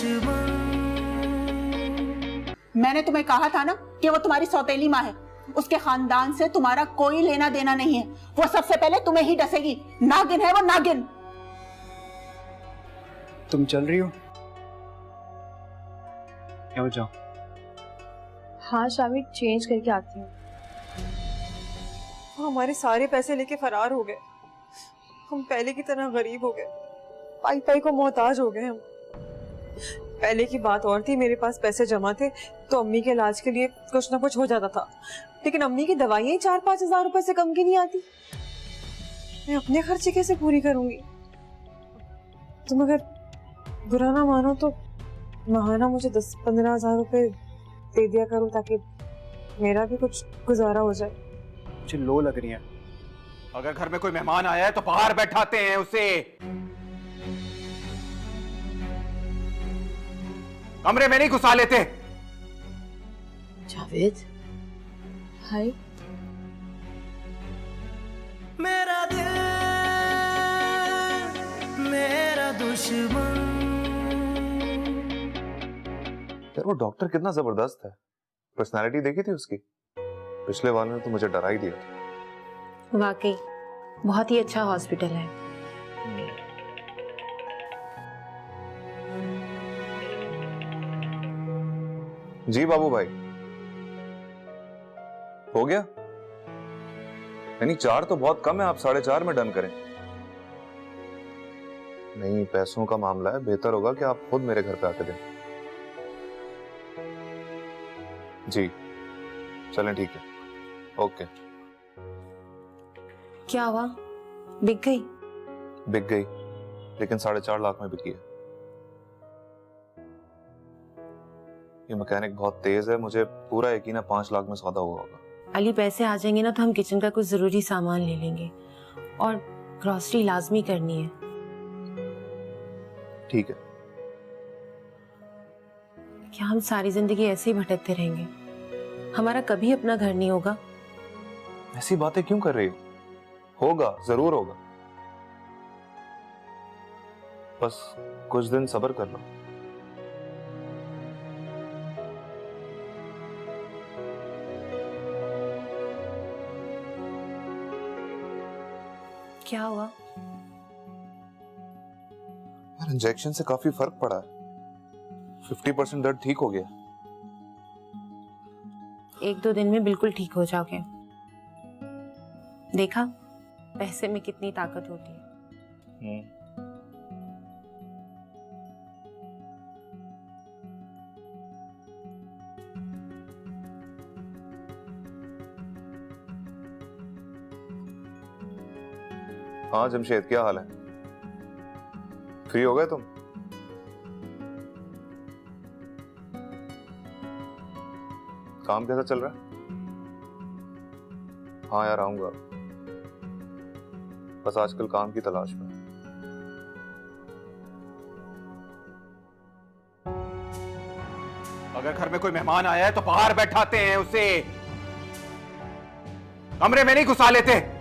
दुश्मन। मैंने तुम्हें कहा था ना कि वो तुम्हारी सौतेली माँ है, उसके खानदान से तुम्हारा कोई लेना देना नहीं है। वो सबसे पहले तुम्हें ही डसेगी। नागिन है वो, नागिन। तुम चल रही हो? क्या जाओ? हाँ शामी, चेंज करके आती हूँ। हमारे सारे पैसे लेके फरार हो गए। हम पहले की तरह गरीब हो गए, पाई पाई को मोहताज हो गए हम। पहले की बात और थी, मेरे पास पैसे जमा थे तो अम्मी के इलाज के लिए कुछ ना कुछ हो जाता था, लेकिन अम्मी की दवाइयाँ ही 4-5 हजार रुपए से कम की नहीं आती। मैं अपने खर्चे कैसे पूरी करूंगी? तुम अगर बुरा ना मानो तो महाना मुझे 10-15 हजार रुपए दे दिया करो ताकि मेरा भी कुछ गुजारा हो जाए। मुझे लो लग रही है। अगर घर में कोई मेहमान आया है तो बाहर बैठाते हैं उसे, कमरे में नहीं घुसा लेते। जावेद, हाय। मेरा दिल मेरा दुश्मन। यार वो डॉक्टर कितना जबरदस्त है, पर्सनालिटी देखी थी उसकी? पिछले वाले ने तो मुझे डरा ही दिया था। वाकई बहुत ही अच्छा हॉस्पिटल है। जी बाबू भाई, हो गया? यानी 4 तो बहुत कम है, आप 4.5 में डन करें। नहीं, पैसों का मामला है, बेहतर होगा कि आप खुद मेरे घर पे आके दें। जी चलें, ठीक है, ओके। क्या हुआ, बिक गई? बिक गई, लेकिन 4.5 लाख में बिकी है। ये मैकेनिक बहुत तेज है, मुझे पूरा यकीन है 5 लाख में सौदा हुआ होगा। अली, पैसे आ जाएंगे ना तो हम किचन का कुछ जरूरी सामान ले लेंगे और ग्रोसरी लाजमी करनी है। ठीक है। क्या हम सारी जिंदगी ऐसे ही भटकते रहेंगे? हमारा कभी अपना घर नहीं होगा? ऐसी बातें क्यों कर रही हो? होगा, जरूर होगा, बस कुछ दिन सब्र कर लो। क्या हुआ? यार इंजेक्शन से काफी फर्क पड़ा है, 50% दर्द ठीक हो गया। 1-2 दिन में बिल्कुल ठीक हो जाओगे। देखा, पैसे में कितनी ताकत होती है। हाँ जमशेद, क्या हाल है? फ्री हो गए तुम? काम कैसा चल रहा है? हाँ यार आऊंगा, बस आजकल काम की तलाश में। अगर घर में कोई मेहमान आया है तो बाहर बैठाते हैं उसे, कमरे में नहीं घुसा लेते।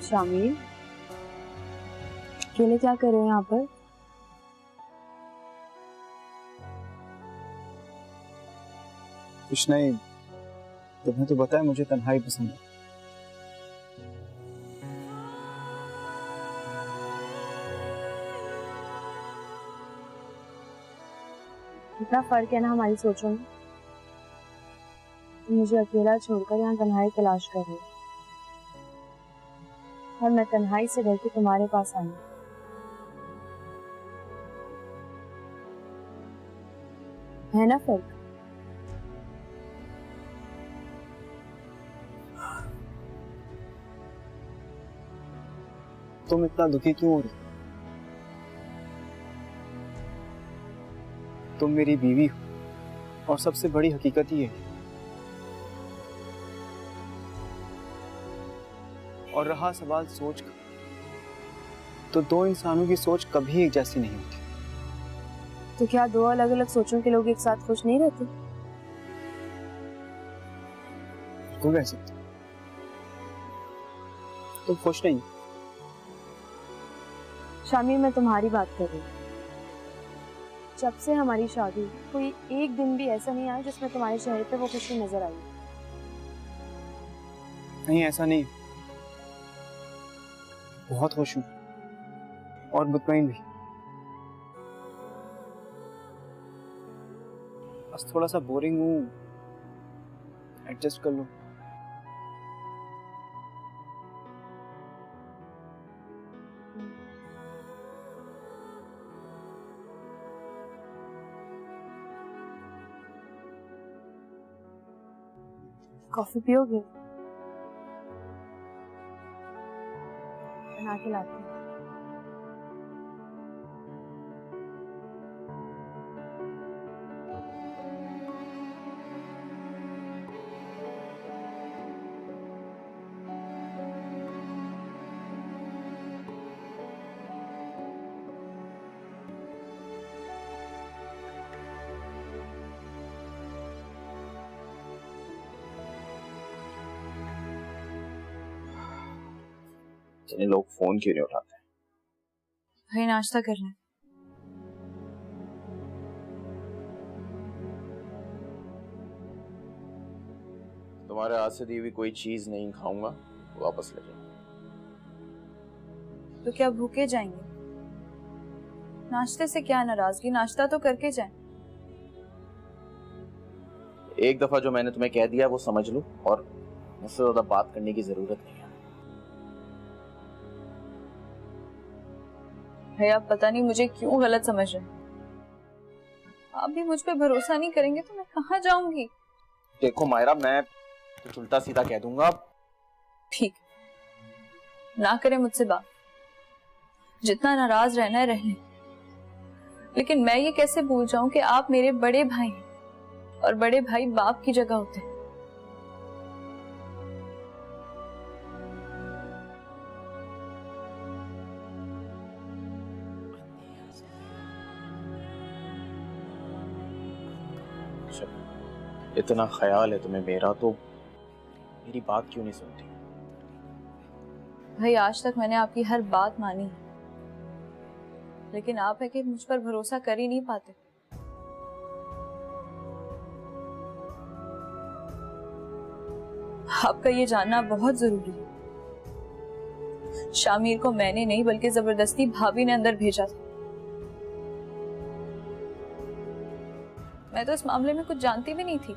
शामिल, अकेले क्या कर रहे हैं यहाँ पर? कुछ नहीं, तुम्हें तो पता है मुझे तन्हाई पसंद है। इतना फर्क है ना हमारी सोचों में। तुम मुझे अकेला छोड़कर यहाँ तन्हाई तलाश कर रहे हो और मैं तन्हाई से डर के तुम्हारे पास आई। है ना फर्क? तुम इतना दुखी क्यों हो रही? तुम मेरी बीवी हो और सबसे बड़ी हकीकत ये है। और रहा सवाल सोच का, तो दो इंसानों की सोच कभी एक जैसी नहीं होती। तो क्या दो अलग अलग सोचों के लोग एक साथ खुश नहीं रहते? बिल्कुल रह सकते। तुम खुश नहीं? शामिर, मैं तुम्हारी बात कर रही हूँ। जब से हमारी शादी हुई, कोई एक दिन भी ऐसा नहीं आया जिसमें तुम्हारे चेहरे पे वो खुशी नजर आई। नहीं, ऐसा नहीं। बहुत खुश हूँ और मुतमईन भी। बस थोड़ा सा बोरिंग हूँ, एडजस्ट कर लो। कॉफी पियोगे? बना के लाती हूँ। चलिए, लोग फोन क्यों नहीं उठाते? भाई नाश्ता कर रहे हैं। तुम्हारे हाथ से दी हुई कोई चीज नहीं खाऊंगा, वापस ले जाओ। तो क्या भूखे जाएंगे? नाश्ते से क्या नाराजगी, नाश्ता तो करके जाएं। एक दफा जो मैंने तुम्हें कह दिया वो समझ लो, और मुझसे ज्यादा बात करने की जरूरत नहीं है। भैया पता नहीं मुझे क्यों गलत समझ रहे हैं। आप भी मुझ पे भरोसा नहीं करेंगे तो मैं कहाँ जाऊंगी? देखो मायरा, मैं कुछ उल्टा सीधा कह दूंगा। ठीक, ना करें मुझसे बात। जितना नाराज रहना है रह लें, लेकिन मैं ये कैसे भूल जाऊं कि आप मेरे बड़े भाई हैं और बड़े भाई बाप की जगह होते हैं। इतना ख्याल है तुम्हें मेरा, तो मेरी बात क्यों नहीं सुनती? भाई आज तक मैंने आपकी हर बात मानी है, लेकिन आप है कि मुझ पर भरोसा कर ही नहीं पाते। आपका ये जानना बहुत जरूरी है। शामिर को मैंने नहीं बल्कि जबरदस्ती भाभी ने अंदर भेजा था। मैं तो इस मामले में कुछ जानती भी नहीं थी।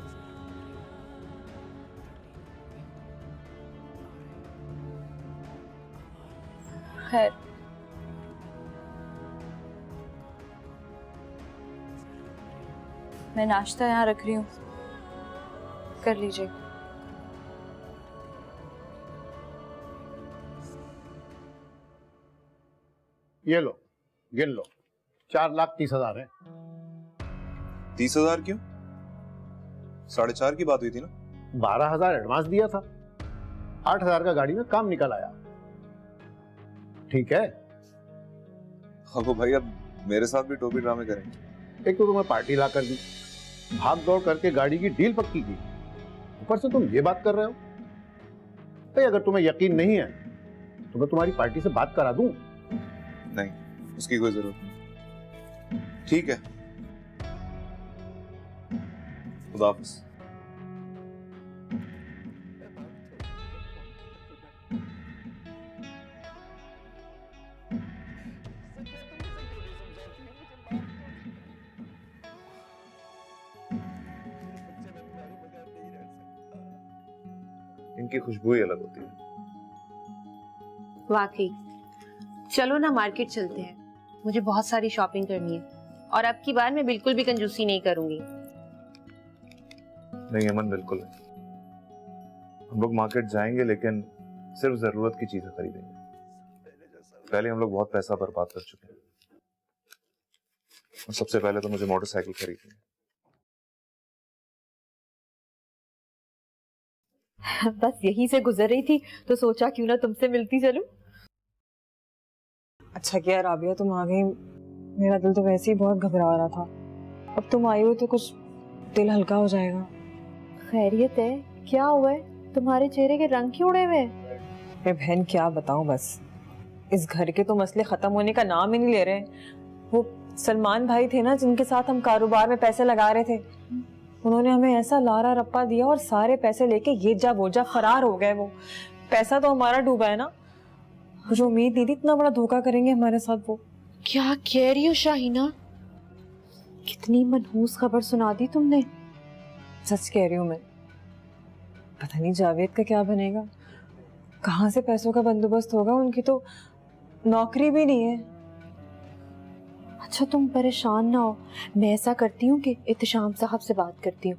खैर, मैं नाश्ता यहाँ रख रही हूँ, कर लीजिए। ये लो, गिन लो, 4,30,000 है। 30,000 क्यों? 4.5 की बात हुई थी ना। 12,000 एडवांस दिया था, 8,000 का गाड़ी में काम निकल आया। ठीक है? हाँ वो भाई, अब मेरे साथ भी टोपी ड्रामे करेंगे। एक तो तुम्हें पार्टी ला कर दी, भाग दौड़ करके गाड़ी की डील पक्की की, ऊपर से तुम ये बात कर रहे हो। तो अगर तुम्हें यकीन नहीं है तो मैं तुम्हारी पार्टी से बात करा दूं। नहीं, उसकी कोई जरूरत नहीं। ठीक है, खुदा हाफिज़। इनकी खुशबू ही अलग होती है। वाकई। चलो ना मार्केट चलते हैं, मुझे बहुत सारी शॉपिंग करनी है और अब की बार मैं बिल्कुल भी कंजूसी नहीं करूंगी। नहीं अमन, बिल्कुल नहीं। हम लोग मार्केट जाएंगे लेकिन सिर्फ जरूरत की चीजें खरीदेंगे। पहले हम लोग बहुत पैसा बर्बाद कर चुके हैं और सबसे पहले तो मुझे मोटरसाइकिल खरीदनी है। बस यहीं से गुजर रही थी तो सोचा क्यों ना तुमसे मिलती चलूं। अच्छा किया राबिया तुम आ गई, मेरा दिल तो वैसे ही बहुत घबरा रहा था। अब तुम आई हो तो कुछ दिल हल्का हो जाएगा। खैरियत है? क्या हुआ है? तुम्हारे चेहरे के रंग क्यों उड़े हुए? मैं बहन क्या बताऊं, बस इस घर के तो मसले खत्म होने का नाम ही नहीं ले रहे। वो सलमान भाई थे ना, जिनके साथ हम कारोबार में पैसे लगा रहे थे, उन्होंने हमें ऐसा लारा रप्पा दिया और सारे पैसे लेके ये जा वो जा फरार हो गए। वो पैसा तो हमारा डूबा है ना, मुझे उम्मीद नहीं थी इतना बड़ा धोखा करेंगे हमारे साथ। वो क्या कह रही हो शाहीना? कितनी मनहूस खबर सुना दी तुमने। सच कह रही हूँ मैं, पता नहीं जावेद का क्या बनेगा, कहाँ से पैसों का बंदोबस्त होगा, उनकी तो नौकरी भी नहीं है। अच्छा तुम परेशान ना हो, मैं ऐसा करती हूँ कि इत्तिशाम साहब से बात करती हूँ,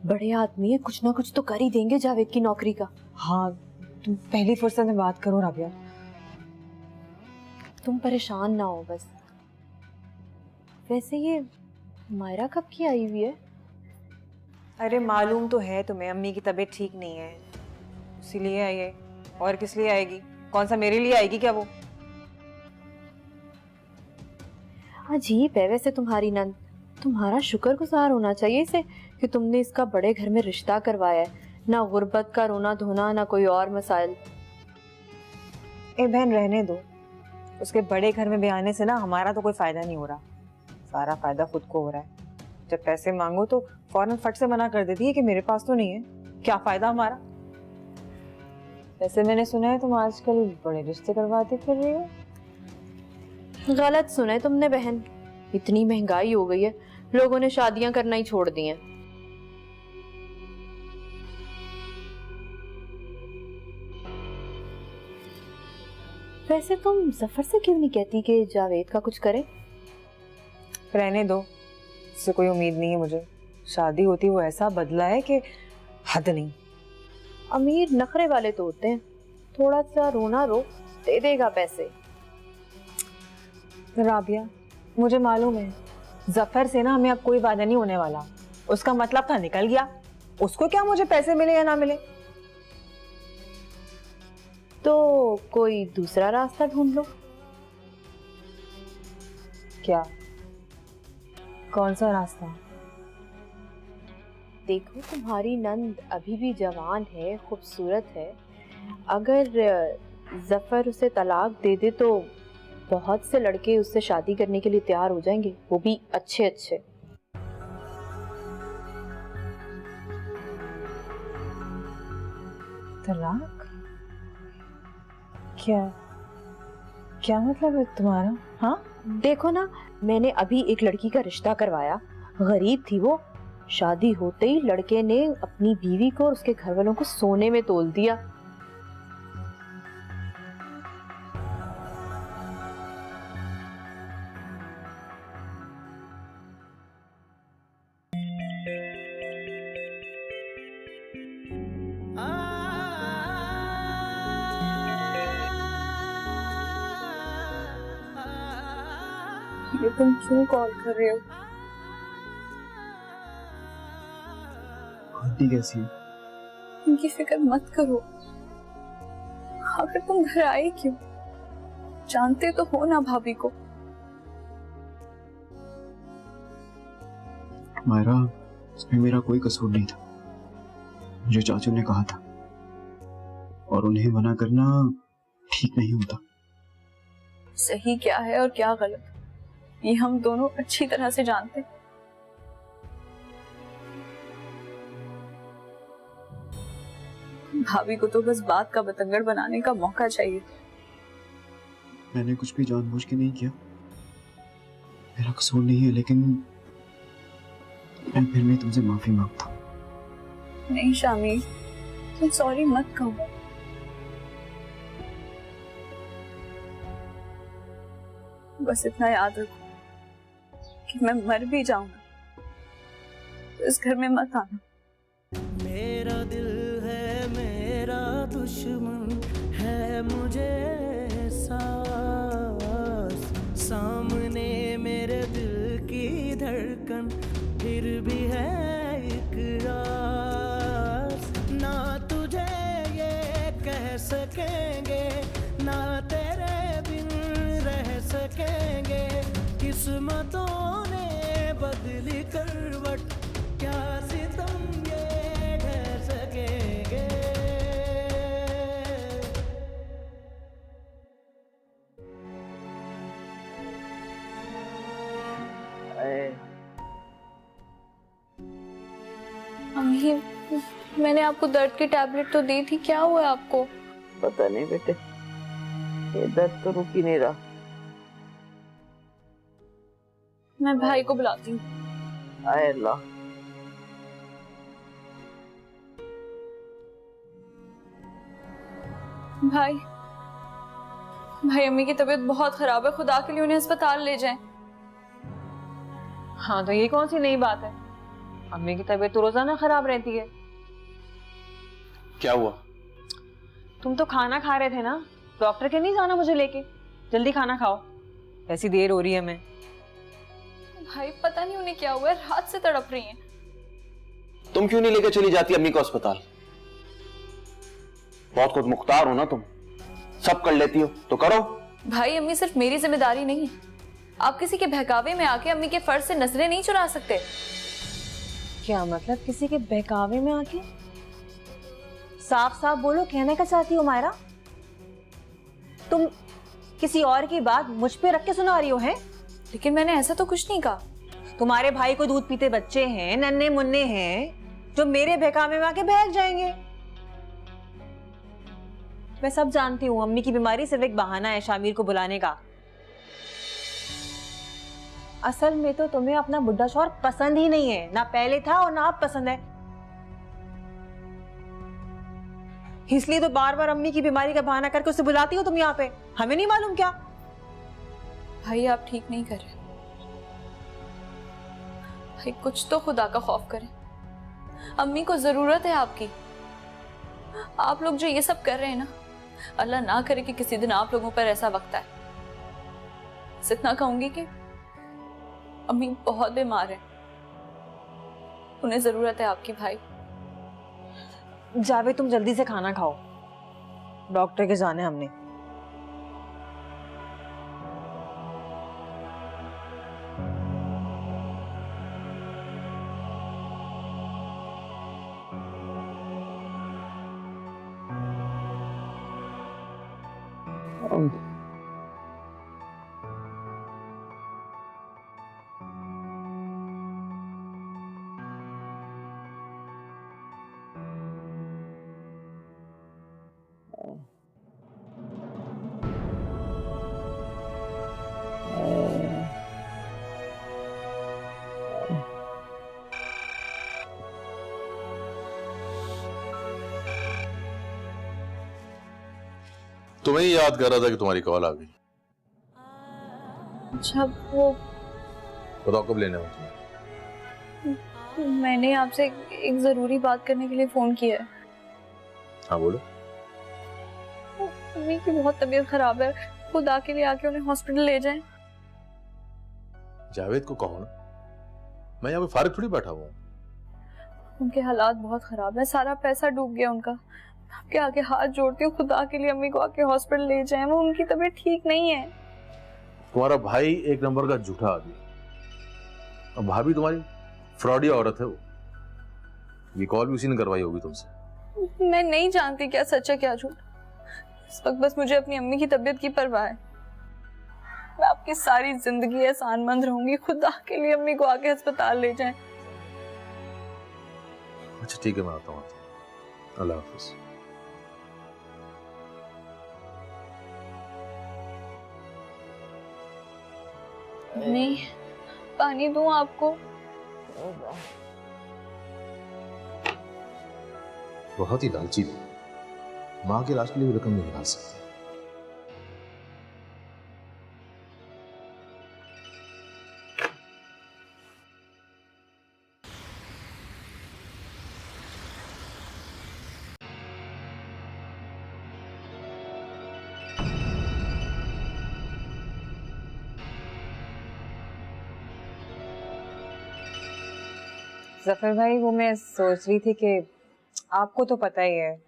बड़े आदमी है, कुछ ना कुछ तो कर ही देंगे जावेद की नौकरी का। हाँ तुम पहली फुर्सत में बात करो राबिया, तुम परेशान ना हो बस। वैसे ये मायरा कब की आई हुई है? अरे मालूम तो है तुम्हें, अम्मी की तबीयत ठीक नहीं है इसीलिए आई है। और किस लिए आएगी? कौन सा मेरे लिए आएगी क्या वो? अजीब है वैसे तुम्हारी नंद, तुम्हारा शुक्रगुजार होना चाहिए इसे कि तुमने इसका बड़े घर में रिश्ता करवाया है। ना गुर्बत का रोना धोना, ना कोई और मसाइल। ए बहन रहने दो, उसके बड़े घर में भी आने से ना हमारा तो कोई फायदा नहीं हो रहा, सारा फायदा खुद को हो रहा है। जब पैसे मांगो तो फौरन फट से मना कर देती है कि मेरे पास तो नहीं है, क्या फायदा हमारा। वैसे मैंने सुना है तुम आजकल बड़े रिश्ते करवाती फिर रही हो। गलत सुना है तुमने बहन, इतनी महंगाई हो गई है, लोगों ने शादियां करना ही छोड़ दी हैं। वैसे तुम जफर से क्यों नहीं कहती कि जावेद का कुछ करे? रहने दो, इससे कोई उम्मीद नहीं है मुझे। शादी होती वो ऐसा बदला है कि हद नहीं। अमीर नखरे वाले तो होते हैं, थोड़ा सा रोना रो, दे देगा पैसे। राबिया मुझे मालूम है जफर से ना हमें अब कोई वादा नहीं होने वाला, उसका मतलब था निकल गया, उसको क्या मुझे पैसे मिले या ना मिले। तो कोई दूसरा रास्ता ढूंढ लो। क्या? कौन सा रास्ता? देखो तुम्हारी नंद अभी भी जवान है, खूबसूरत है, अगर जफर उसे तलाक दे दे तो बहुत से लड़के उससे शादी करने के लिए तैयार हो जाएंगे, वो भी अच्छे अच्छे। तलाक? क्या क्या मतलब है तुम्हारा? हाँ देखो ना, मैंने अभी एक लड़की का रिश्ता करवाया, गरीब थी वो, शादी होते ही लड़के ने अपनी बीवी को और उसके घर वालों को सोने में तोल दिया। ये तुम क्यों कॉल कर रहे हो? आंटी कैसी है? उनकी फिक्र मत करो। आखिर तुम घर आए क्यों? जानते तो हो ना भाभी को। मायरा, इसमें मेरा कोई कसूर नहीं था, मुझे चाचू ने कहा था, और उन्हें मना करना ठीक नहीं होता। सही क्या है और क्या गलत, ये हम दोनों अच्छी तरह से जानते हैं। भाभी को तो बस बात का बतंगड़ बनाने का मौका चाहिए। मैंने कुछ भी जानबूझ के नहीं किया, मेरा कसूर नहीं है, लेकिन मैं फिर भी तुमसे माफी मांगता हूँ। नहीं शामी, तुम सॉरी मत कहो। बस इतना याद रखो कि मैं मर भी जाऊंगा तो इस घर में मत आना। मेरा दिल है मेरा दुश्मन है, मुझे एहसास, सामने मेरे दिल की धड़कन फिर भी है इकरार। ना तुझे ये कह सकेंगे, ना तेरे बिन रह नहीं, मैंने आपको दर्द की टैबलेट तो दी थी, क्या हुआ आपको? पता नहीं बेटे, ये दर्द तो रुक ही नहीं रहा। मैं भाई को बुलाती हूँ। आए अल्लाह। भाई, भाई अम्मी की तबीयत बहुत खराब है, खुदा के लिए उन्हें अस्पताल ले जाएं। हाँ तो ये कौन सी नई बात है? अम्मी की तबीयत तो रोजाना खराब रहती है। क्या हुआ? तुम तो खाना खा रहे थे ना, डॉक्टर के नहीं जाना मुझे लेके? जल्दी खाना खाओ, ऐसी देर हो रही है। मैं भाई पता नहीं उन्हें क्या हुआ है, रात से तड़प रही हैं। तुम क्यों नहीं लेकर चली जाती अम्मी को अस्पताल? बहुत खुद मुख्तार हो ना तुम, सब कर लेती हो तो करो। भाई अम्मी सिर्फ मेरी जिम्मेदारी नहीं है, आप किसी के बहकावे में आके अम्मी के फर्ज से नजरें नहीं चुरा सकते। क्या मतलब किसी के बहकावे में आके? साफ साफ बोलो, कहने का चाहती हो मायरा? तुम किसी और की बात मुझ पे रख के सुना रही हो हैं? लेकिन मैंने ऐसा तो कुछ नहीं कहा। तुम्हारे भाई को दूध पीते बच्चे हैं, नन्हे मुन्ने हैं, जो मेरे बहकावे में आके बहक जाएंगे। मैं सब जानती हूँ, अम्मी की बीमारी सिर्फ एक बहाना है शामिर को बुलाने का। असल में तो तुम्हें अपना बुढ़ा शौहर पसंद ही नहीं है, ना पहले था और ना अब पसंद है। इसलिए तो बार बार अम्मी की बीमारी का बहाना करके उसे बुलाती हो तुम यहाँ पे। हमें नहीं मालूम क्या? भाई आप ठीक नहीं कर रहे भाई, कुछ तो खुदा का खौफ करें। अम्मी को जरूरत है आपकी। आप लोग जो ये सब कर रहे हैं ना, अल्लाह ना करे कि किसी दिन आप लोगों पर ऐसा वक्त आए। इतना कहूंगी कि अम्मी बहुत बीमार है, उन्हें जरूरत है आपकी। भाई जावेद तुम जल्दी से खाना खाओ, डॉक्टर के जाने हमने। तुम्हें ही याद कर रहा था कि तुम्हारी कॉल आ गई। अच्छा वो बताओ कब लेने हो तुम्हें? मैंने आपसे एक जरूरी बात करने के लिए फोन किया है। हाँ बोलो। अम्मी की बहुत तबीयत खराब है, खुदा के लिए आके उन्हें हॉस्पिटल ले जाएं। जावेद को कहो ना, मैं यहाँ पे फारिग थोड़ी बैठा हुआ हूँ। उनके हालात बहुत खराब है, सारा पैसा डूब गया उनका। आपके आगे हाथ जोड़ती हूँ, खुदा के लिए अम्मी को आके हॉस्पिटल ले जाएं, वो उनकी तबीयत ठीक नहीं है। तुम्हारा भाई एक नंबर का झूठा आदमी, और भाभी तुम्हारी फ्रॉडी औरत है। वो ये कॉल भी उसी ने करवाई होगी तुमसे। मैं नहीं जानती क्या सच है क्या झूठ। इस वक्त बस मुझे अपनी अम्मी की तबीयत की परवाह है। मैं आपकी सारी जिंदगी एहसानमंद रहूंगी, खुदा के लिए अम्मी को आके अस्पताल ले जाएं। अच्छा ठीक है, मैं आता हूँ। अल्लाह हाफिज। नहीं, पानी दूं आपको? बहुत ही लालची थी, माँ के इलाज के लिए भी रकम नहीं निकाल सकती। जफर भाई, वो मैं सोच रही थी कि आपको तो पता ही है,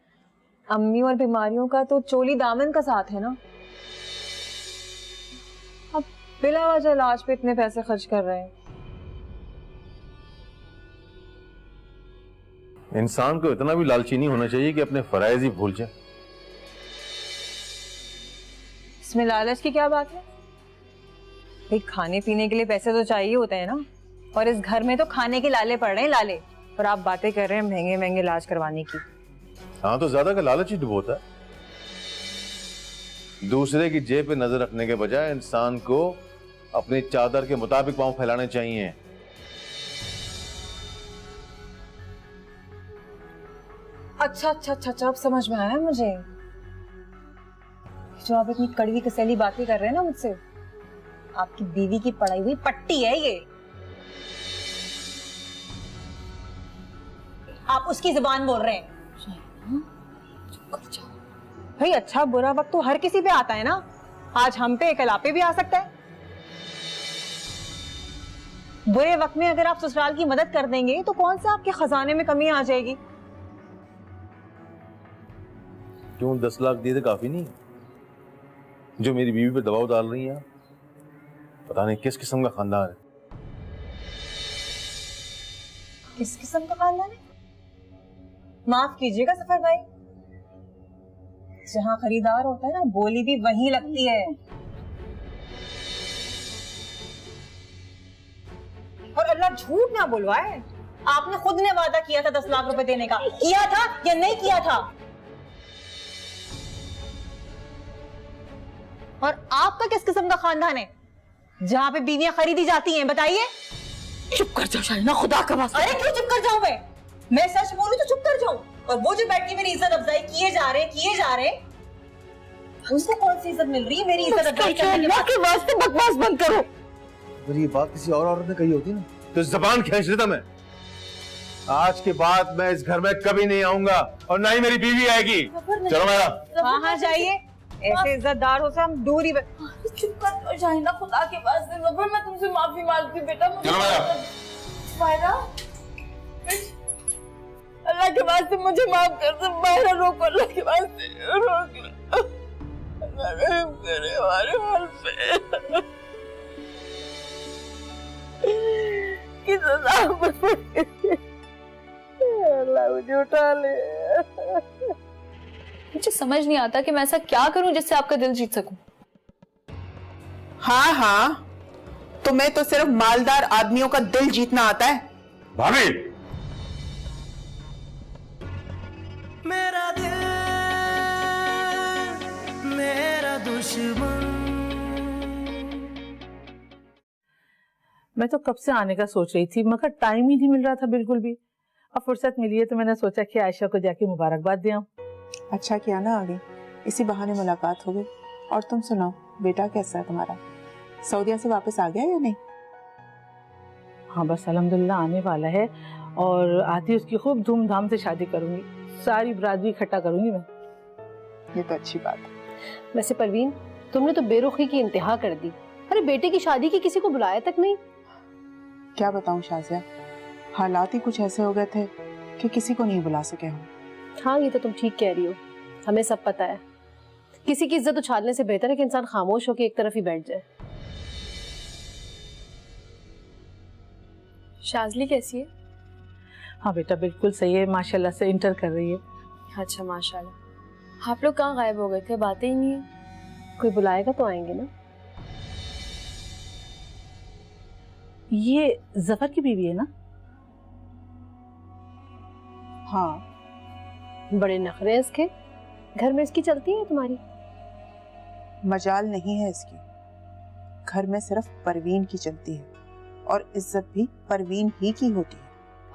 अम्मी और बीमारियों का तो चोली दामन का साथ है ना। अब बिला वजह इलाज पे इतने पैसे खर्च कर रहे हैं। इंसान को इतना भी लालची नहीं होना चाहिए कि अपने फराइज ही भूल जाए। इसमें लालच की क्या बात है? भाई खाने पीने के लिए पैसे तो चाहिए होते हैं ना, और इस घर में तो खाने के लाले पड़ रहे हैं, लाले। और आप बातें कर रहे हैं महंगे महंगे इलाज करवाने की। हाँ तो ज्यादा का लालच ही डुबोता है। दूसरे की जेब पे नजर रखने के बजाय इंसान को अपनी चादर के मुताबिक पांव फैलाने चाहिए। अच्छा अच्छा अच्छा अच्छा, अब समझ में आया मुझे। जो आप इतनी कड़वी कसैली बातें कर रहे हैं ना मुझसे, आपकी बीवी की पढ़ाई हुई पट्टी है ये। आप उसकी जुबान बोल रहे हैं। भाई अच्छा बुरा वक्त तो हर किसी पे आता है ना, आज हम पे कल आप पे भी आ सकता है। बुरे वक्त में अगर आप ससुराल की मदद कर देंगे तो कौन सा आपके खजाने में कमी आ जाएगी। क्यों 10 लाख दिए थे काफी नहीं जो मेरी बीवी पे दबाव डाल रही है? पता नहीं किस किस्म का खानदान है। किस किस्म का खानदान है? माफ कीजिएगा सफर भाई, जहां खरीदार होता है ना बोली भी वहीं लगती है। और अल्लाह झूठ ना बुलवाए, आपने खुद ने वादा किया था 10 लाख रुपए देने का, किया था या नहीं किया था? और आपका किस किस्म का खानदान है जहां पे बीवियां खरीदी जाती हैं? बताइए। चुप कर जाओ शालिना, खुदा का वास्ता। अरे क्यों चुप कर जाऊं मैं सच बोलूं तो चुप कर जाऊं। और वो जो बैठ के मेरी इज्जत अफजाई किए जा रहे, उसको कौन सी इज्जत मिल रही है? मेरी इज्जत अफजाई करने के वास्ते बकवास बंद करो। अगर ये बात किसी और औरत ने कही होती ना तो जबान खींच लेता मैं। आज के बाद मैं इस घर में कभी नहीं आऊंगा और ना ही मेरी बीवी आएगी। चलो मेरा। हाँ जाइए, ऐसे इज्जतदारों से हम दूरी। चुप कर शाहिना, खुदा के वास्ते जफर मैं तुमसे माफी मांगती हूँ बेटा। मायरा, अल्लाह के वास्ते मुझे माफ कर दो। मायरा रोको, अल्लाह के वास्ते रोक लो। अल्लाह रहम करे हमारे हाल पे। कि सजा अल्लाह मुझे उठा ले। मुझे समझ नहीं आता कि मैं ऐसा क्या करूं जिससे आपका दिल जीत सकूं। हाँ हाँ, तुम्हें तो सिर्फ मालदार आदमियों का दिल जीतना आता है। भाभी, मेरा दिल मेरा दुश्मन। मैं तो कब से आने का सोच रही थी मगर टाइम ही नहीं मिल रहा था बिल्कुल भी। अब फुर्सत मिली है तो मैंने सोचा कि आयशा को जाके मुबारकबाद दे आऊं। अच्छा किया ना आ गई, इसी बहाने मुलाकात हो गई। और तुम सुनाओ, बेटा कैसा है तुम्हारा? सऊदीया से वापस आ गया या नहीं? हाँ बस अल्हम्दुलिल्लाह आने वाला है और आती उसकी खूब धूमधाम से शादी करूंगी, सारी बरादरी इकट्ठा करूंगी मैं। ये तो अच्छी बात है। वैसे परवीन, तुमने तो बेरुखी की इंतहा कर दी। अरे बेटे की शादी की किसी को बुलाया तक नहीं। क्या बताऊं शाजिया, हालात ही कुछ ऐसे हो गए थे कि किसी को नहीं बुला सके हम। हाँ ये तो तुम ठीक कह रही हो, हमें सब पता है। किसी की इज्जत उछालने से बेहतर है कि इंसान खामोश होकर एक तरफ ही बैठ जाए। शाजली कैसी है? हाँ बेटा बिल्कुल सही है, माशाल्लाह से इंटर कर रही है। अच्छा माशाल्लाह। आप लोग कहाँ गायब हो गए थे? बातें ही नहीं है। कोई बुलाएगा तो आएंगे ना। ये जफर की बीवी है ना? हाँ। बड़े नखरे इसके, घर में इसकी चलती है तुम्हारी? मजाल नहीं है इसकी, घर में सिर्फ परवीन की चलती है और इज्जत भी परवीन ही की होती है।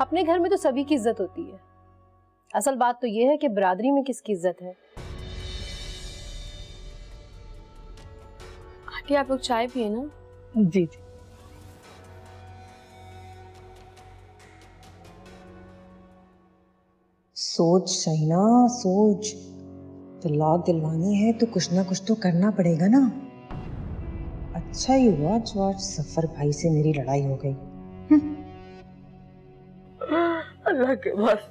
अपने घर में तो सभी की इज्जत होती है, असल बात तो ये है कि बिरादरी में किसकी इज्जत है। आंटी आप लोग चाय पिए ना? जी जी। सोच शाहिना सोच, तलाक दिलवानी है तो कुछ ना कुछ तो करना पड़ेगा ना। अच्छा ही हुआ जो आज सफर भाई से मेरी लड़ाई हो गई। अल्लाह के बस,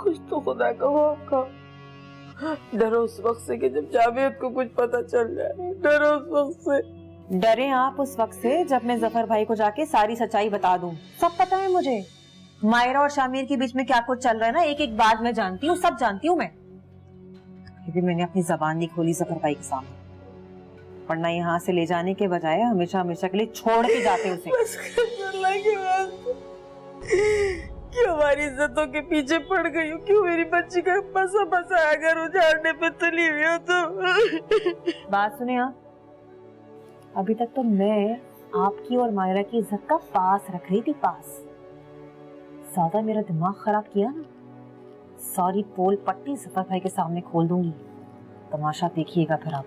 कुछ तो खुदा का मौका। डरो उस वक्त से कि जब जावेद को कुछ पता चल जाए। डरो उस वक्त से। डरे आप उस वक्त से जब मैं जफर भाई को जाके सारी सच्चाई बता दूं। सब पता है मुझे, मायरा और शामिर के बीच में क्या कुछ चल रहा है ना, एक एक बात मैं जानती हूँ, सब जानती हूँ मैं। फिर भी मैंने अपनी जबान नहीं खोली जफर भाई के सामने, वरना यहाँ से ले जाने के बजाय हमेशा हमेशा के लिए छोड़ के जाते उसे। क्यों हमारी इज्जतों के पीछे पड़ गई हो? क्यों मेरी बच्ची का बसा बसा घर उजाड़ने पे तुली हुई हो तुम? बात सुने आप, अभी तक तो मैं आपकी और मायरा की इज्जत का पास रख रही थी, पास। ज्यादा मेरा दिमाग खराब किया ना, सारी पोल पट्टी जफर भाई के सामने खोल दूंगी, तमाशा देखिएगा फिर आप।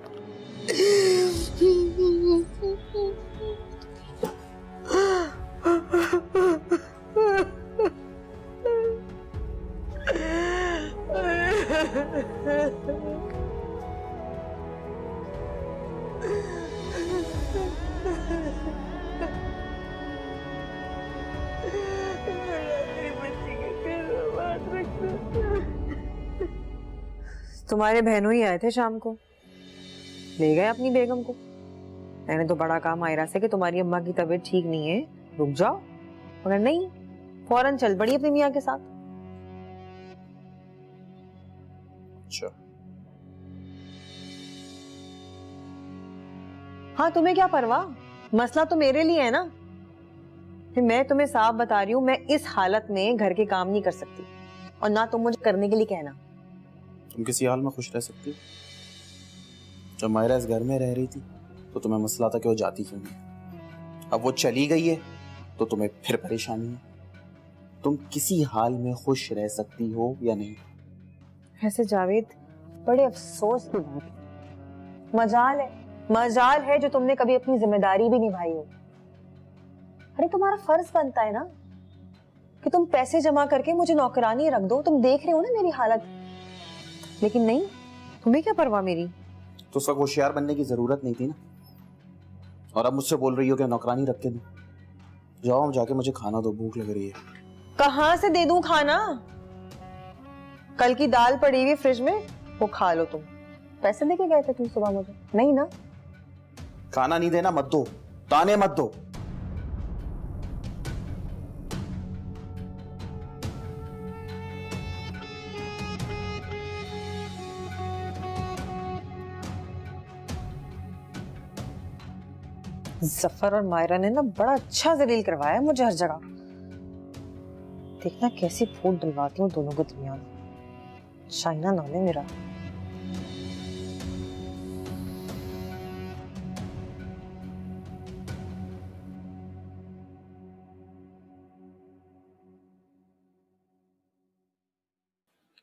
तुम्हारे बहनों ही आए थे शाम को, ले गए अपनी बेगम को। मैंने तो बड़ा कहा मायरा से कि तुम्हारी अम्मा की तबीयत ठीक नहीं है, रुक जाओ, मगर नहीं, फौरन चल पड़ी अपने मियाँ के साथ। अच्छा, हाँ तुम्हें क्या परवाह, मसला तो मेरे लिए है ना। फिर मैं तुम्हें साफ बता रही हूँ, मैं इस हालत में घर के काम नहीं कर सकती, और ना तुम मुझे करने के लिए कहना। तुम किसी हाल में खुश रह सकती हो? जब मायरा इस घर में रह रही थी तो तुम्हें मसला था कि वो जाती क्यों नहीं। अब वो चली गई है तो तुम्हें फिर परेशानी है। तुम किसी हाल में खुश रह सकती हो या नहीं? ऐसे जावेद, बड़े अफसोस की बात है, मजाल है जो तुमने कभी अपनी जिम्मेदारी भी निभाई हो। अरे तुम्हारा फर्ज बनता है ना कि तुम पैसे जमा करके मुझे नौकरानी रख दो। तुम देख रहे हो ना मेरी हालत, लेकिन नहीं, तुम्हें क्या परवाह मेरी। तो उस वक्त होशियार बनने की जरूरत नहीं थी ना, और अब मुझसे बोल रही हो कि नौकरानी रख के दूं। जाओ जाके मुझे खाना दो, भूख लग रही है। कहाँ से दे दूं खाना? कल की दाल पड़ी हुई फ्रिज में, वो खा लो तुम। पैसे देके गए थे तुम सुबह मुझे, नहीं ना? खाना नहीं देना मत दो, ताने मत दो। जफर और मायरा ने ना बड़ा अच्छा जलील करवाया मुझे हर जगह। देखना कैसी फूट डलवाती हूँ दोनों के दरमियान। चाइना नाम है मेरा।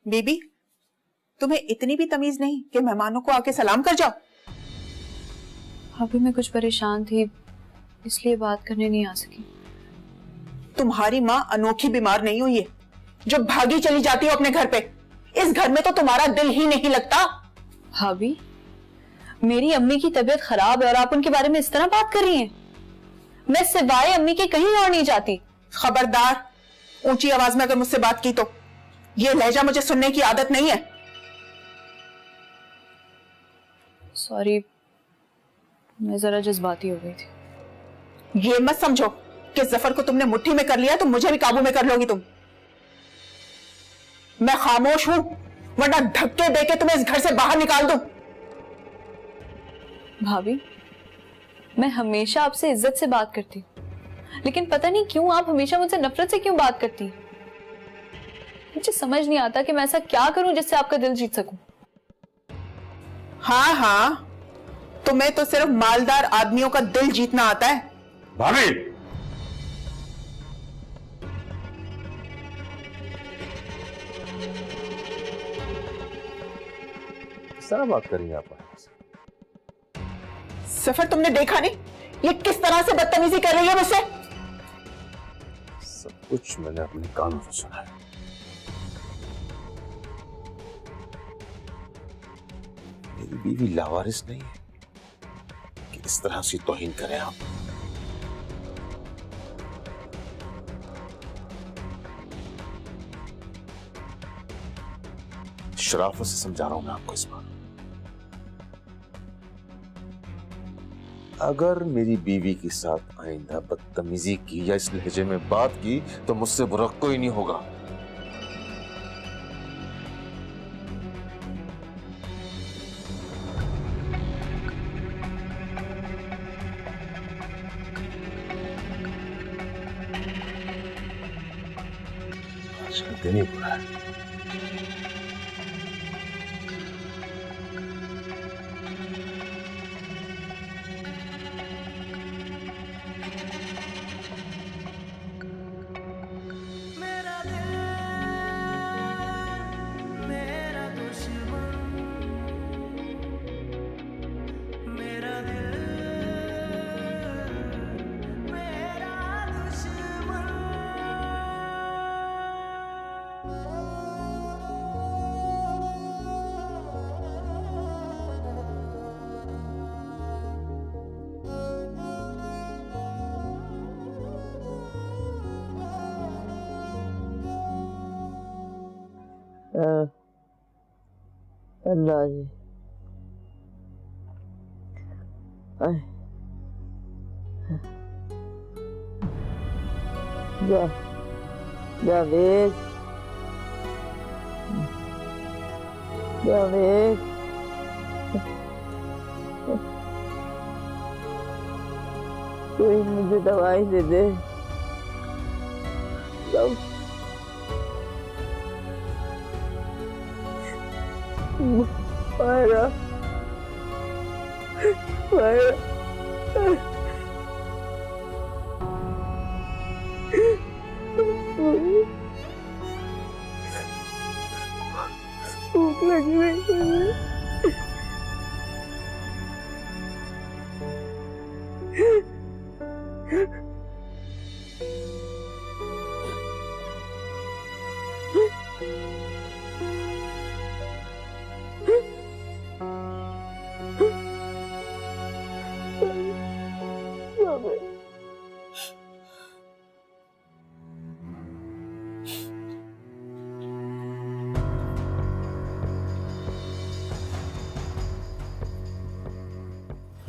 बीबी, तुम्हें इतनी भी तमीज नहीं कि मेहमानों को आके सलाम कर जाओ? अभी मैं कुछ परेशान थी, इसलिए बात करने नहीं आ सकी। तुम्हारी माँ अनोखी बीमार नहीं हुई है जो भागी चली जाती हो अपने घर पे। इस घर में तो तुम्हारा दिल ही नहीं लगता। भाभी, मेरी अम्मी की तबीयत खराब है और आप उनके बारे में इस तरह बात कर रही हैं। मैं सिवाय अम्मी के कहीं और नहीं जाती। खबरदार, ऊंची आवाज में अगर मुझसे बात की तो। ये लहजा मुझे सुनने की आदत नहीं है। सॉरी, मैं जरा जज्बाती हो गई थी। ये मत समझो कि जफर को तुमने मुट्ठी में कर लिया तो मुझे भी काबू में कर लोगी तुम। मैं खामोश हूं, वरना धक्के देके तुम्हें इस घर से बाहर निकाल दूं। भाभी, मैं हमेशा आपसे इज्जत से बात करती हूँ, लेकिन पता नहीं क्यों आप हमेशा मुझसे नफरत से क्यों बात करती हैं। मुझे समझ नहीं आता कि मैं ऐसा क्या करूं जिससे आपका दिल जीत सकूं। हाँ हाँ, तुम्हें तो सिर्फ मालदार आदमियों का दिल जीतना आता है। भाभी, किस तरह बात कर रही हैं आप? सफर, तुमने देखा नहीं ये किस तरह से बदतमीजी कर रही है मुझसे? सब कुछ मैंने अपने कानों से सुना है। मेरी बीवी लावारिस नहीं है कि इस तरह से तौहीन करें आप। शराफत से समझा रहा हूं मैं आपको इस बार। अगर मेरी बीवी के साथ आइंदा बदतमीजी की या इस लहजे में बात की तो मुझसे बुरा कोई नहीं होगा। देना ही पड़ा है। अल्लाह जी, जावेद, जावेद, कोई मुझे दवाई दे दे। मायरा, मायरा, भूख लगी है।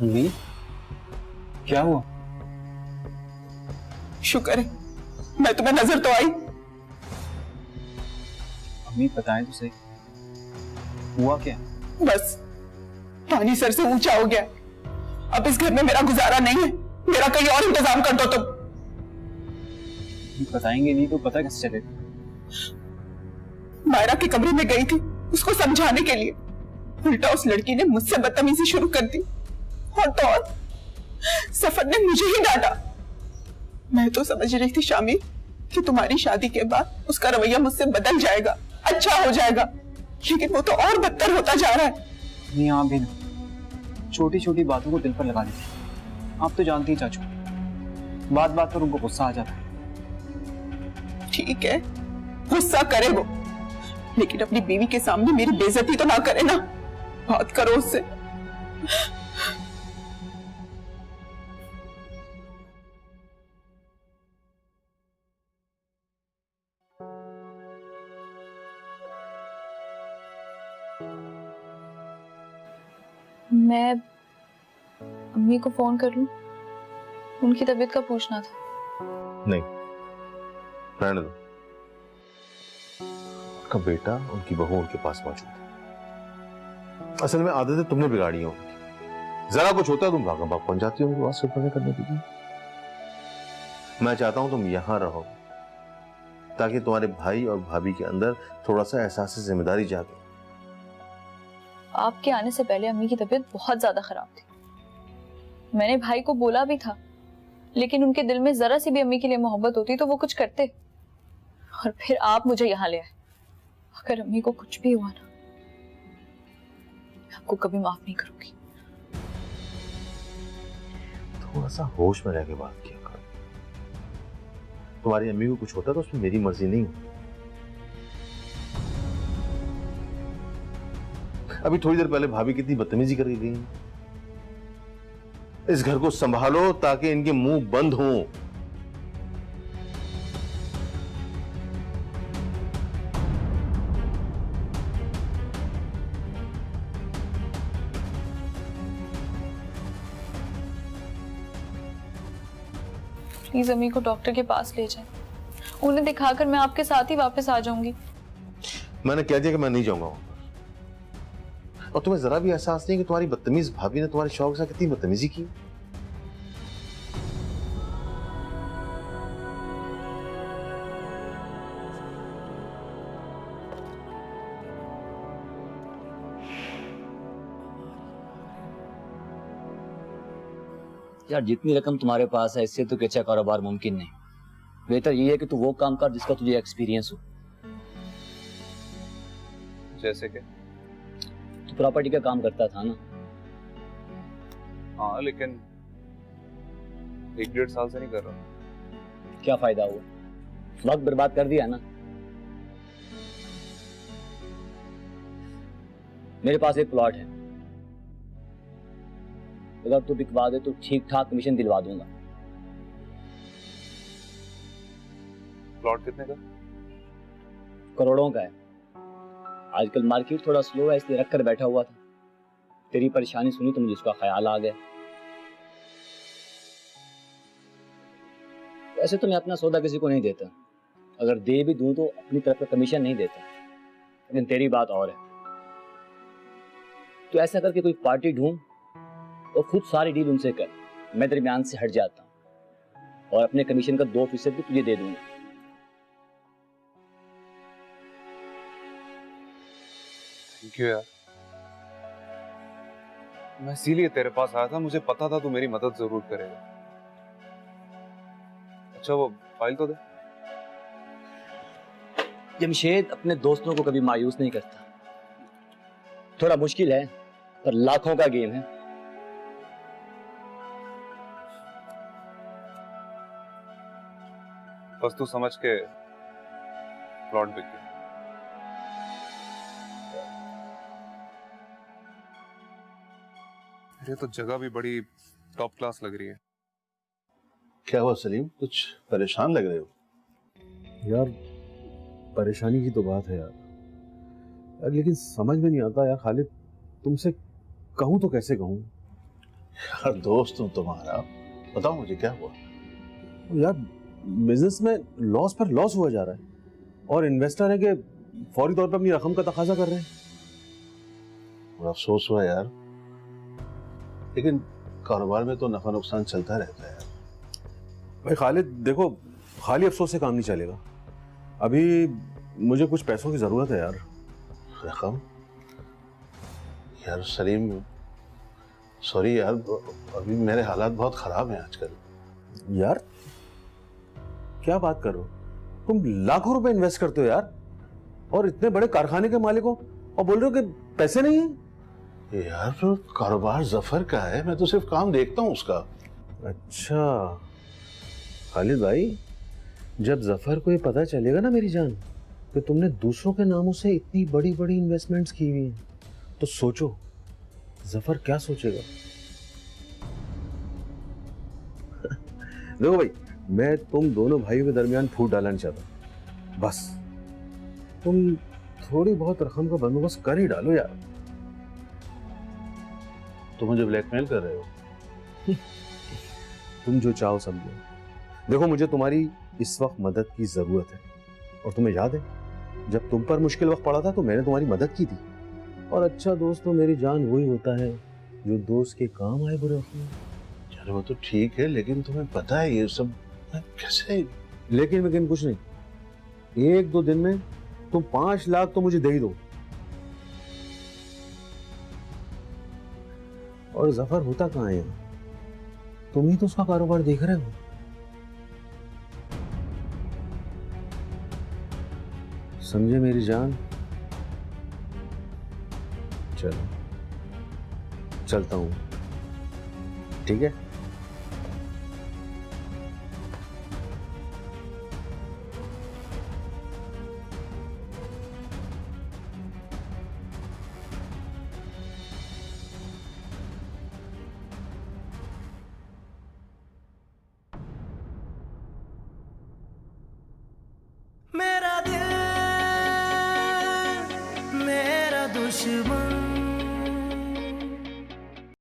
अम्मी, क्या हुआ? शुक्र है मैं तुम्हें नजर तो आई। अम्मी बताएं तो सही, हुआ क्या? बस पानी सर से ऊंचा हो गया। अब इस घर में मेरा गुजारा नहीं है, मेरा कहीं और इंतजाम कर दो तुम। बताएंगे नहीं तो पता कैसे चलेगा? मायरा के कमरे में गई थी उसको समझाने के लिए, उल्टा उस लड़की ने मुझसे बदतमीजी शुरू कर दी। और तो और सफर ने मुझे ही डांटा। मैं तो समझ रही थी शामिल कि तुम्हारी शादी के बाद उसका रवैया मुझसे बदल जाएगा, अच्छा हो जाएगा, लेकिन वो तो और बदतर होता जा रहा है। नहीं आप भी ना छोटी छोटी बातों को दिल पर लगा लेती हैं। आप तो जानती हैं चाचू, बात बात पर उनको गुस्सा आ जाता है। ठीक है गुस्सा करे वो, लेकिन अपनी बीवी के सामने मेरी बेइज्जती तो ना करे ना। बात करो उससे। मैं अम्मी को फोन कर लूं? उनकी तबीयत का पूछना था। नहीं, रहने दो। उनका बेटा, उनकी बहू उनके पास मौजूद है। असल में आदतें तुमने बिगाड़ी हैं उनकी। जरा कुछ होता है तुम भागा भाग पहुंच जाती हो उनके पास सुपरने करने के लिए। मैं चाहता हूं तुम यहां रहो ताकि तुम्हारे भाई और भाभी के अंदर थोड़ा सा एहसास जिम्मेदारी जागे। आपके आने से पहले अम्मी की तबीयत बहुत ज्यादा खराब थी। मैंने भाई को बोला भी था, लेकिन उनके दिल में जरा सी भी अम्मी के लिए मोहब्बत होती तो वो कुछ करते। और फिर आप मुझे यहाँ ले आए। अगर अम्मी को कुछ भी हुआ ना, मैं आपको कभी माफ नहीं करूंगी। थोड़ा सा होश में रह के बात किया करो। तुम्हारी अम्मी को कुछ होता तो उसमें मेरी मर्जी नहीं होती। अभी थोड़ी देर पहले भाभी कितनी बदतमीजी करके गई। इस घर को संभालो ताकि इनके मुंह बंद हों। प्लीज अम्मी को डॉक्टर के पास ले जाएं। उन्हें दिखाकर मैं आपके साथ ही वापस आ जाऊंगी। मैंने कह दिया कि मैं नहीं जाऊंगा। और तुम्हें जरा भी एहसास नहीं कि तुम्हारी बदतमीज भाभी ने तुम्हारे शौक से कितनी बदतमीजी की। यार जितनी रकम तुम्हारे पास है इससे तो कोई अच्छा कारोबार मुमकिन नहीं। बेहतर ये है कि तू वो काम कर जिसका तुझे एक्सपीरियंस हो। जैसे कि? तू प्रॉपर्टी का काम करता था ना? हाँ, लेकिन 1-1.5 साल से नहीं कर रहा। क्या फायदा हुआ? वक्त बर्बाद कर दिया ना। मेरे पास एक प्लॉट है, अगर तू बिकवा दे तो ठीक ठाक कमीशन दिलवा दूंगा। प्लॉट कितने का? करोड़ों का है। आजकल मार्केट थोड़ा स्लो है इसलिए रख कर बैठा हुआ था। तेरी परेशानी सुनी तो मुझे उसका ख्याल आ गया। वैसे तो मैं अपना सौदा किसी को नहीं देता, अगर दे भी दूं तो अपनी तरफ का कमीशन नहीं देता, लेकिन तेरी बात और है। तो ऐसा करके कोई पार्टी ढूंढ और खुद सारी डील उनसे कर, मैं दरमियान से हट जाता हूं और अपने कमीशन का 2% भी तुझे दे दूंगा। थैंक यू यार, मैं इसीलिए तेरे पास आया था, मुझे पता था तू मेरी मदद जरूर करेगा। अच्छा वो फाइल तो दे। जमशेद अपने दोस्तों को कभी मायूस नहीं करता। थोड़ा मुश्किल है पर लाखों का गेम है। बस तू समझ के प्लॉट बिक गया। ये तो जगह भी बड़ी टॉप क्लास लग रही है। क्या हुआ सलीम, कुछ परेशान लग रहे हो? यार परेशानी की तो बात है यार, लेकिन समझ में नहीं आता यार खालिद, तुमसे कहूं तो कैसे कहूं? यार दोस्त हूं तुम्हारा, बताओ मुझे क्या हुआ? यार बिजनेस में लॉस पर लॉस हुआ जा रहा है और इन्वेस्टर है कि फौरी तौर पर अपनी रकम का तकाजा कर रहे हैं। बड़ा अफसोस हुआ यार, लेकिन कारोबार में तो नफा नुकसान चलता रहता है यार। भाई खालिद देखो, खाली अफसोस से काम नहीं चलेगा। अभी मुझे कुछ पैसों की जरूरत है यार। रकम? यार सलीम सॉरी यार, अभी मेरे हालात बहुत खराब हैं आजकल। यार क्या बात कर रहे हो? तुम लाखों रुपए इन्वेस्ट करते हो यार, और इतने बड़े कारखाने के मालिक हो और बोल रहे हो कि पैसे नहीं है। यार तो कारोबार जफर का है, मैं तो सिर्फ काम देखता हूँ उसका। अच्छा खालिद भाई, जब जफर को ये पता चलेगा ना मेरी जान कि तुमने दूसरों के नामों से इतनी बड़ी बड़ी इन्वेस्टमेंट्स की हुई हैं, तो सोचो जफर क्या सोचेगा। देखो भाई, मैं तुम दोनों भाइयों के दरमियान फूट डालना नहीं चाहता, बस तुम थोड़ी बहुत रकम का बंदोबस्त कर ही डालो यार। तुम मुझे ब्लैकमेल कर रहे हो? तुम जो चाहो समझो। देखो मुझे तुम्हारी इस वक्त मदद की जरूरत है, और तुम्हें याद है जब तुम पर मुश्किल वक्त पड़ा था तो मैंने तुम्हारी मदद की थी। और अच्छा दोस्त तो मेरी जान वही होता है जो दोस्त के काम आए बुरे वक्त में। चलो वो तो ठीक है, लेकिन तुम्हें पता है ये सब कैसे? लेकिन कुछ नहीं, 1-2 दिन में तुम 5 लाख तो मुझे दे ही दो। और जफर होता कहाँ है? तुम ही तो उसका कारोबार देख रहे हो। समझे मेरी जान? चलो चलता हूं, ठीक है?